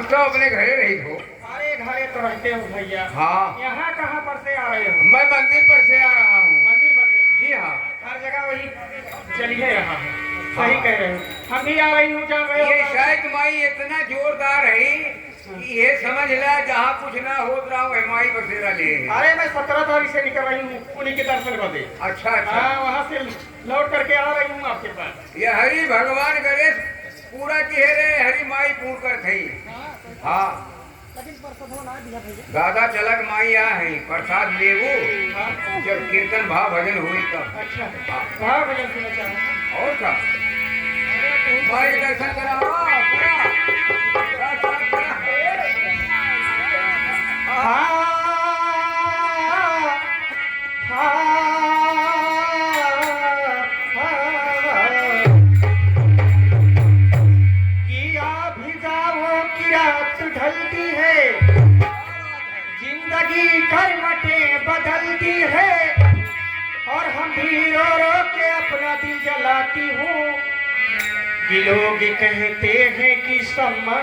हम तो अपने घरे रही हो। अरे घरे तो रहते हो भैया। हाँ। यहाँ कहाँ पर से आ रहे हो? मैं मंदिर पर से आ रहा हूँ। मंदिर पर से? जी हाँ। हर जगह वही चलिए रहा है। हाँ। सही कह रहे हो। हम भी आ रही हूँ, जान रहे हो। ये शायद माई इतना जोरदार है कि ये समझ ला जहाँ कुछ ना हो रहा हूँ माई बसेरा ले। अरे मैं 17 तारीख से निकल रही हूँ उन्हीं के दर्शन को दे। अच्छा अच्छा। हाँ, वहाँ से लौट करके आ रही हूँ आपके पास। ये हरि भगवान गणेश पूरा चेहरे हरि माई पूर्ण कर थई। हाँ दादा चलक माई आ है प्रसाद लेबू जब कीर्तन भाव भजन हुई तब। अच्छा हाँ भजन सुनना चाहूँ। और क्या माई के दर्शन कराओ। ढलती है जिंदगी करवटें बदलती है और हम भी रो रो के अपना दिल जलाती हूँ कि लोग कहते हैं कि सम्मा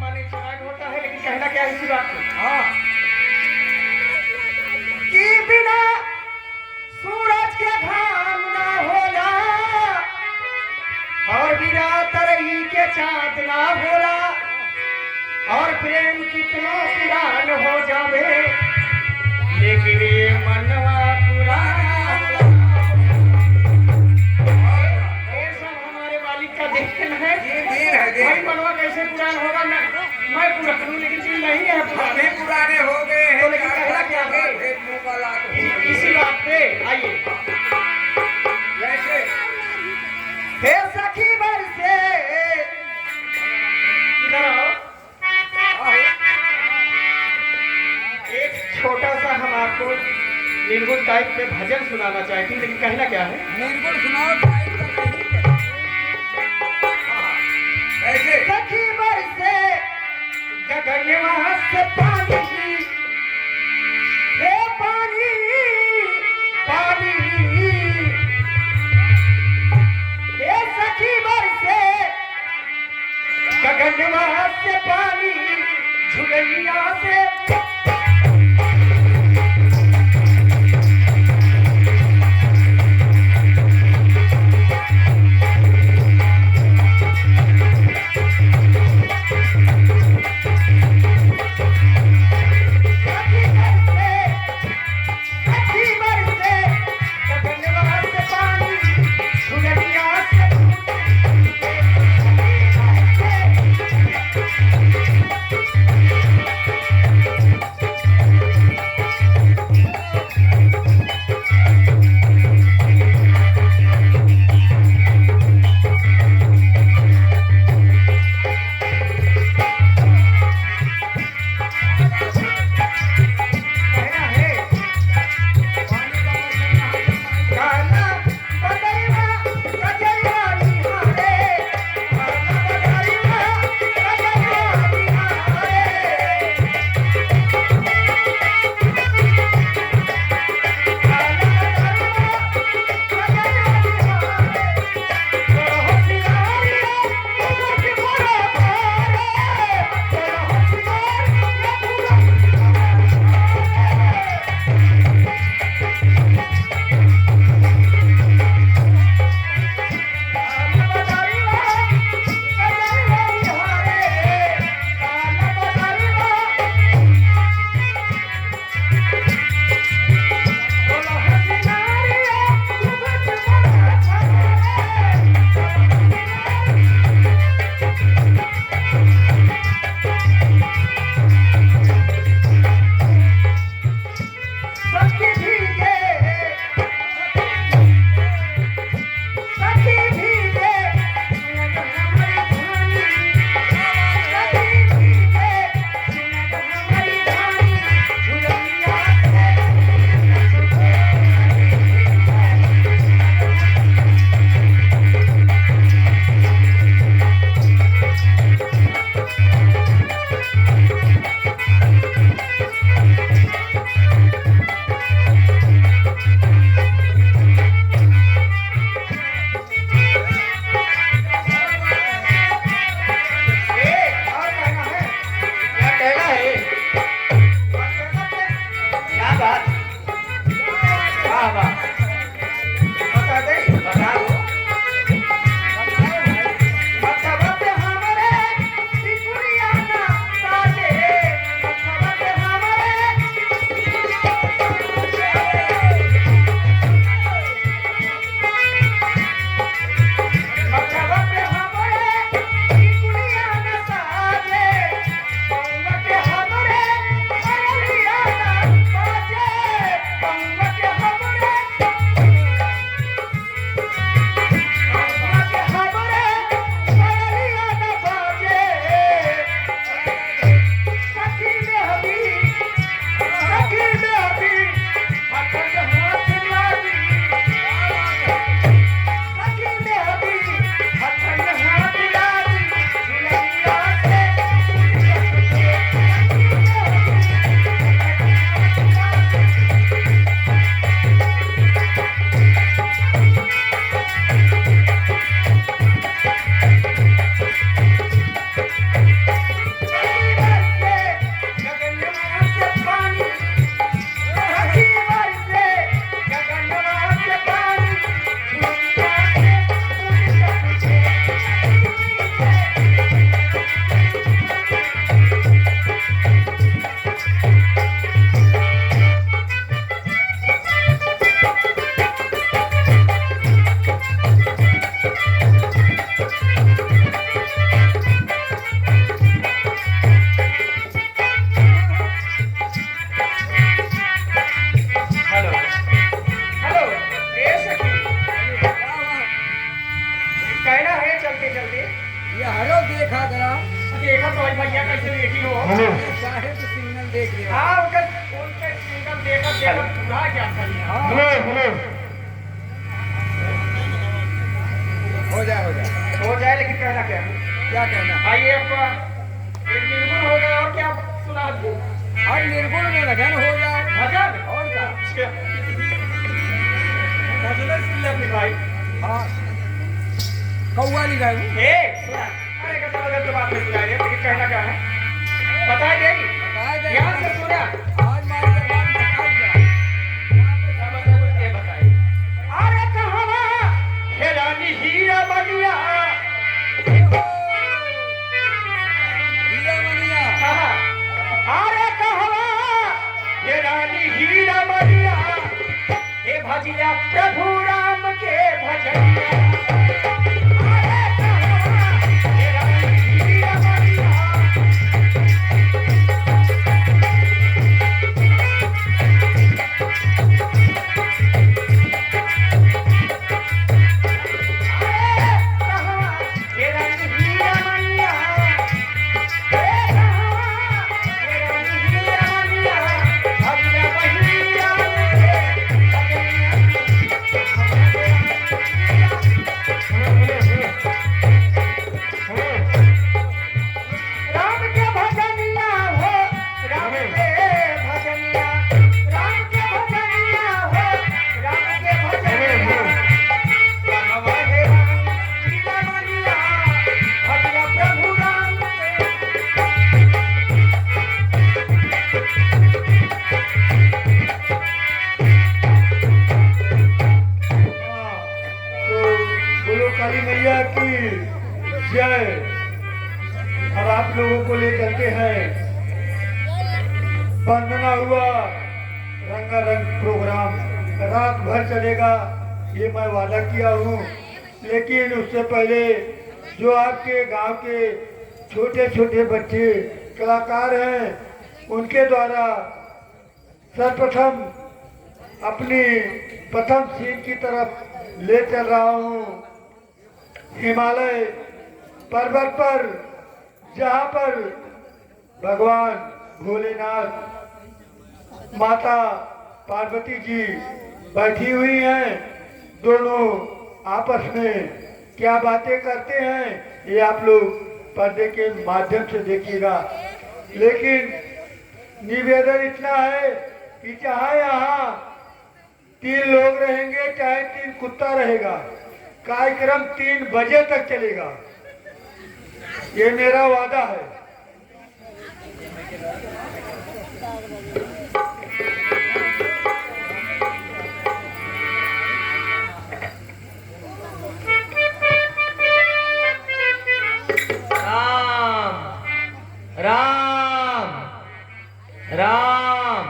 माने चिराग होता है, लेकिन कहना क्या है इसी बात को? हाँ कि बिना सूरज के घाम ना होला और बिना तरई के चांद ना होला और प्रेम कितना पुरान हो जावे लेकिन ये मनवा पुराना। ये सब हमारे मालिक का देन है। भाई मनवा कैसे पुरान होगा? मैं पुरान हूँ लेकिन दिल नहीं है पुराने। पुराने हो गए हैं। तो लेकिन कहना क्या है इसी बात पे आइए। हे सखी बरसे इधर आओ। एक छोटा सा हम आपको निर्गुण टाइप में भजन सुनाना चाहती हूँ, लेकिन कहना क्या है? निर्गुण सुनाओ। ऐसे सखी बरसे गगनवा से पानी हे पानी पानी हे सखी बरसे गगनवा से पानी झुलनिया से अरे देखा जरा देखा तो भाई भैया कैसे लेटी हो सारे तो सिग्नल देख लिया। हाँ उनके सिंगल देखा पूरा क्या करिए। हो जाए हो जाए लेकिन कहना क्या है? क्या कहना। आइए आपका एक निर्गुण हो गया और क्या सुना दो और निर्गुण में लगन हो जाए भजन और क्या। अपने भाई हाँ कौआ नहीं गाय ए सुना अरे कैसा लगा तो बात नहीं सुनाई दे लेकिन कहना क्या है बताए देगी बताए यहाँ से सुना आज मार के बाद बताओ क्या। बताइए अरे कहवा हे रानी हीरा बनिया हीरा मनिया अरे कहवा हे रानी हीरा बनिया हे भजिया प्रभु राम के भजनिया अरे कहवा हे रानी हीरा बनिया राम के भजनिया हो राम के भजनिया राम के भजनिया हो राम के भजनिया कहवा हे राम हीरा बनिया भजिया प्रभु राम तो बोलो काली मैया की जय। अब आप लोगों को लेकर के हैं वंदना हुआ रंगारंग प्रोग्राम रात भर चलेगा ये मैं वादा किया हूँ। लेकिन उससे पहले जो आपके गांव के छोटे छोटे बच्चे कलाकार हैं उनके द्वारा सर्वप्रथम अपनी प्रथम सीन की तरफ ले चल रहा हूँ। हिमालय पर्वत पर जहाँ पर भगवान भोलेनाथ माता पार्वती जी बैठी हुई हैं, दोनों आपस में क्या बातें करते हैं ये आप लोग पर्दे के माध्यम से देखिएगा। लेकिन निवेदन इतना है कि चाहे यहाँ 3 लोग रहेंगे चाहे 3 कुत्ता रहेगा, कार्यक्रम 3 बजे तक चलेगा, ये मेरा वादा है। राम राम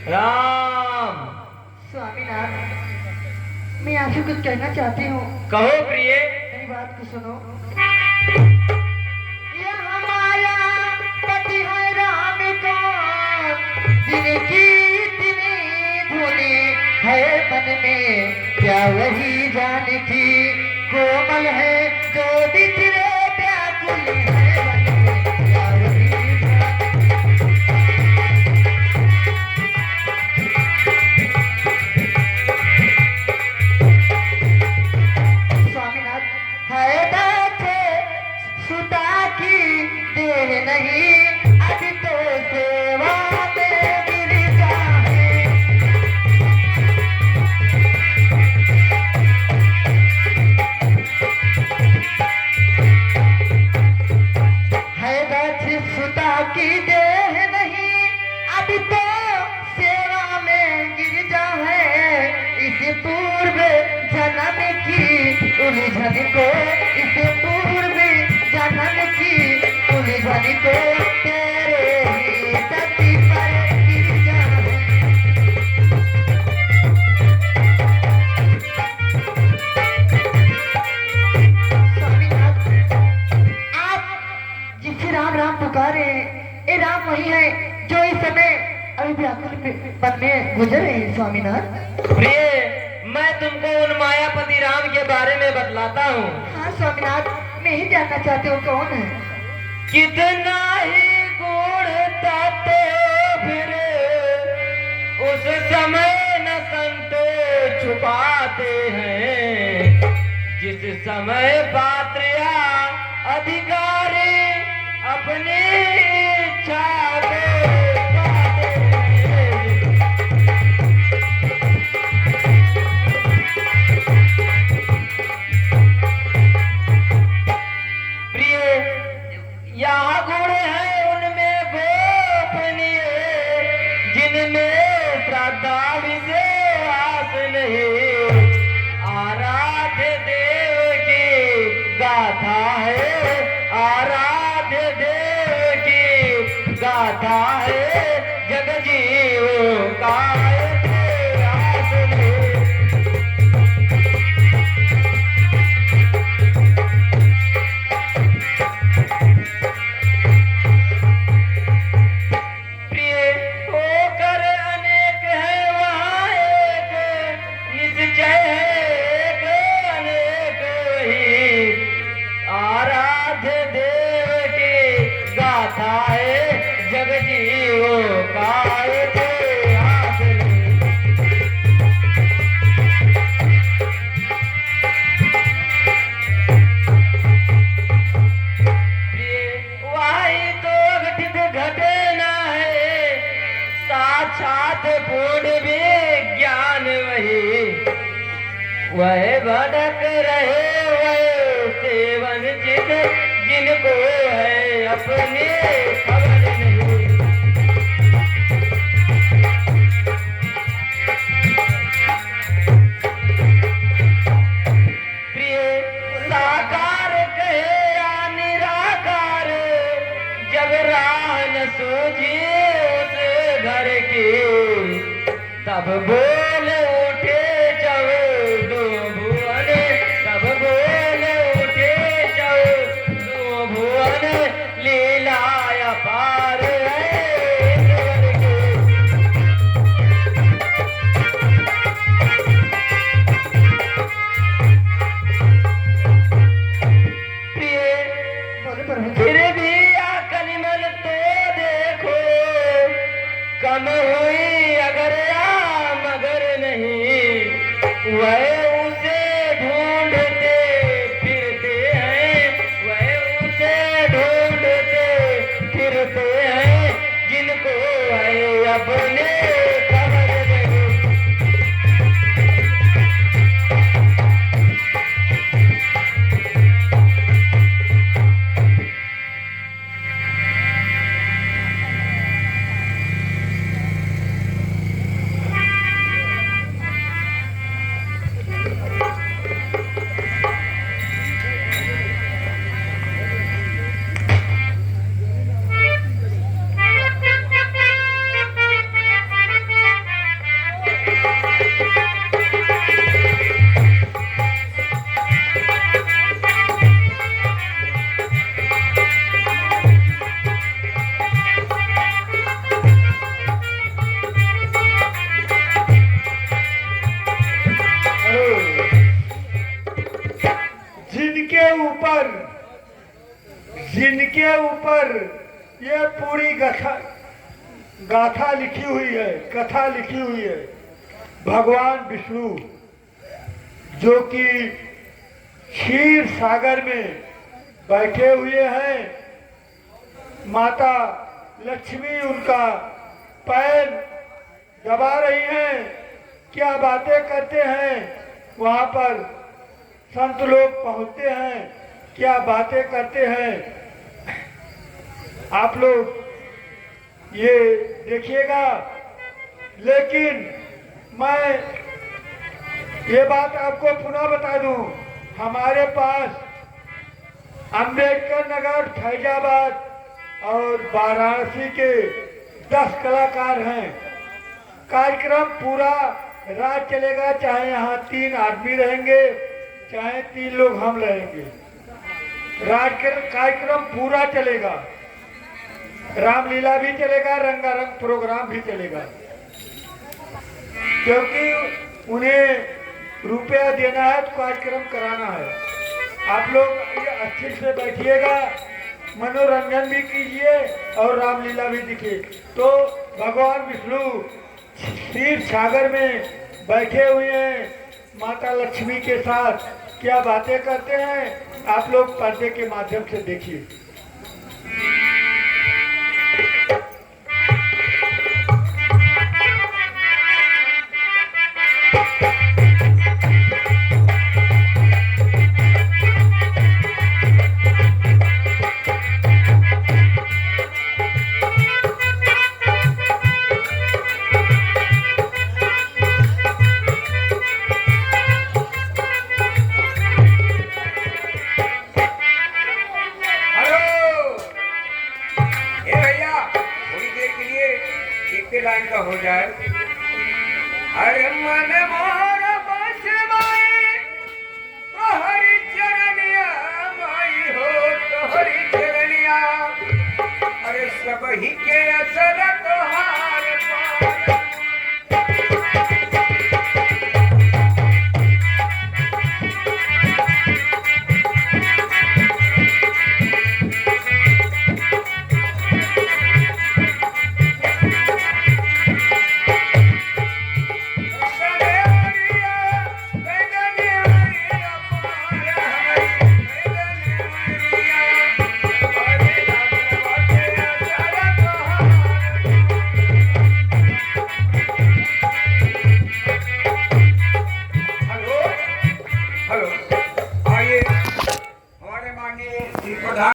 राम स्वामीनाथ मैं आपसे कुछ कहना चाहती हूँ। कहो प्रिय मेरी बात को सुनो। ये हमारा पति है राम को जिनकी इतनी धुनी है मन में, क्या वही जानकी कोमल है जो बिखरे व्याकुल है मन में, क्या वही स्वामीनाथ है बैठे सुता की देर नहीं, अभी तो सेवा में गिरता है। है बैठे सुता की देर नहीं, अभी तो सेवा में गिरता है। इस पूर्व जन्म की उलझन को, इस पूर्व जन्म की उलझन को तेरे ही धरती पर गिर जाए। स्वामीनाथ आप जिसे राम राम पुकारे ये राम वही है जो इस समय अभी व्याकुल पन में गुजर रहे हैं। स्वामीनाथ प्रिय मैं तुमको उन मायापति राम के बारे में बतलाता हूँ। हाँ स्वामीनाथ नहीं जानना चाहते हो कौन है? कितना ही गुणता तो फिर उस समय न संत छुपाते हैं, जिस समय पात्र या अधिकारी अपनी इच्छा को पाते हैं। प्रिय, यहाँ गुण है उनमें गोपनीय, जिनमें श्रद्धा विश्वास नहीं। आराध्य देव की गाथा है, आराध्य देव की गाथा है, जग जीव का इतिहास नहीं। प्रिय, होकर अनेक है वहाँ एक, निश्चय है एक अनेक ही। आराध्य देव की गाथा है, जग जीवों का इतिहास नहीं। वही तो घटित घटना है, साक्षात पूर्ण विज्ञान वही। वह भटक रहे वह से वंचित, जिनको है अपनी खबर नहीं। प्रिय, साकार कहे या निराकार, जब राह न सूझी उस घर की, तब बोल उठे चौदो भुवन, तब बोल उठे चौदो भुवन, लीला अपार है ईश्वर की। प्रिय, बोले प्रभु। फिर भी अकल मन तो देखो, कम हुई अगर या मगर नहीं। वह उसे ढूंढते फिरते हैं, वह उसे ढूंढते फिरते हैं, जिनको है अपने खबर नहीं। जिनके ऊपर ये पूरी गाथा लिखी हुई है, कथा लिखी हुई है, भगवान विष्णु जो कि क्षीर सागर में बैठे हुए हैं, माता लक्ष्मी उनका पैर दबा रही हैं, क्या बातें करते हैं, वहाँ पर संत लोग पहुँचते हैं, क्या बातें करते हैं। आप लोग ये देखिएगा। लेकिन मैं ये बात आपको पुनः बता दूं, हमारे पास अम्बेडकर नगर, फैजाबाद और वाराणसी के 10 कलाकार हैं। कार्यक्रम पूरा रात चलेगा, चाहे यहाँ 3 आदमी रहेंगे, चाहे 3 लोग हम रहेंगे। रात का कार्यक्रम पूरा चलेगा, रामलीला भी चलेगा, रंगारंग प्रोग्राम भी चलेगा, क्योंकि उन्हें रुपया देना है तो कार्यक्रम कराना है। आप लोग ये अच्छे से बैठिएगा, मनोरंजन भी कीजिए और रामलीला भी दिखे। तो भगवान विष्णु क्षीर सागर में बैठे हुए हैं, माता लक्ष्मी के साथ क्या बातें करते हैं आप लोग पर्दे के माध्यम से देखिए। लाइन का हो जाए। अरे मन मोहन